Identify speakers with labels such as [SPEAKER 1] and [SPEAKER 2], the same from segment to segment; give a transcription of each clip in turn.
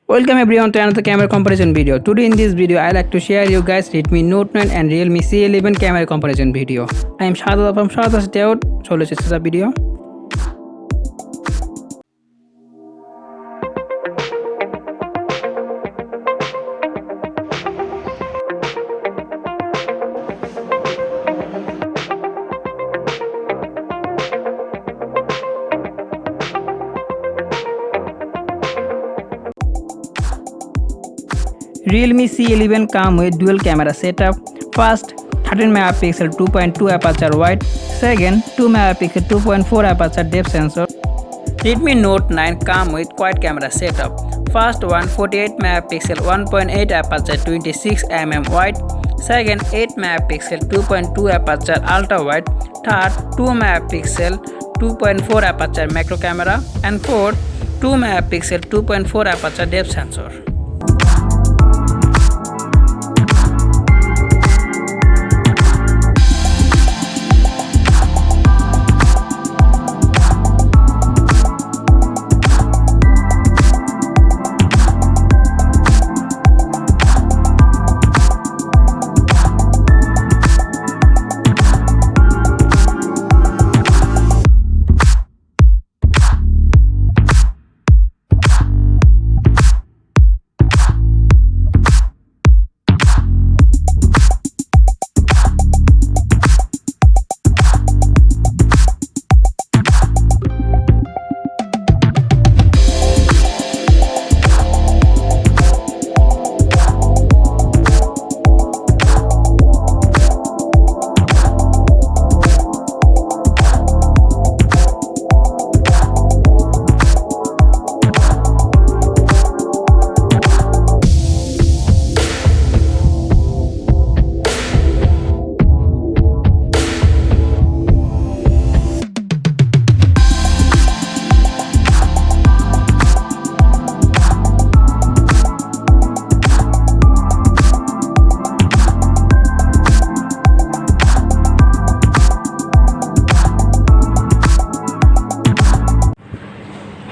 [SPEAKER 1] Welcome everyone to another camera comparison video. Today in this video I like to share you guys Redmi Note 9 and Realme C11 camera comparison video. I am SHADAT from SHADAT'S DAYOUT. So let's start the video. Realme C11 comes with dual camera setup. First, 13 megapixel 2.2 aperture wide. Second, 2 megapixel 2.4 aperture depth sensor. Redmi Note 9 comes with quad camera setup. First one, 48 megapixel 1.8 aperture 26mm wide. Second, 8 megapixel 2.2 aperture ultra wide. Third, 2 megapixel 2.4 aperture macro camera. And fourth, 2 megapixel 2.4 aperture depth sensor.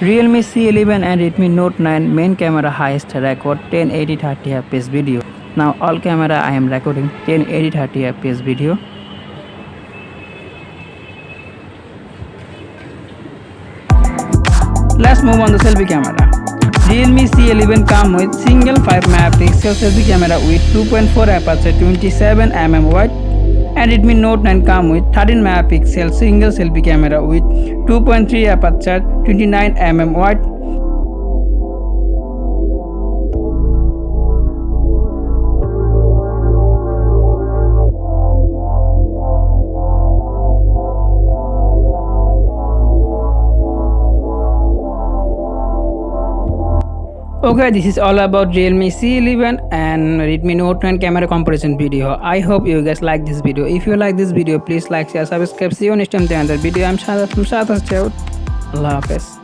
[SPEAKER 1] Realme C11 and Redmi Note 9 main camera highest record 1080-30 fps video. Now all camera I am recording 1080-30 fps video. Let's move on the selfie camera. Realme C11 comes with single 5 megapixel selfie camera with 2.4 aperture 27mm wide. And Redmi Note 9 comes with 13 megapixel single selfie camera with 2.3 aperture 29mm wide. Okay, this is all about Realme C11 and Redmi Note 9 camera comparison video. I hope you guys like this video. If you like this video, please like, share, subscribe. See you next time to another video. I'm Shada from Shada's Channel. Allah Hafiz.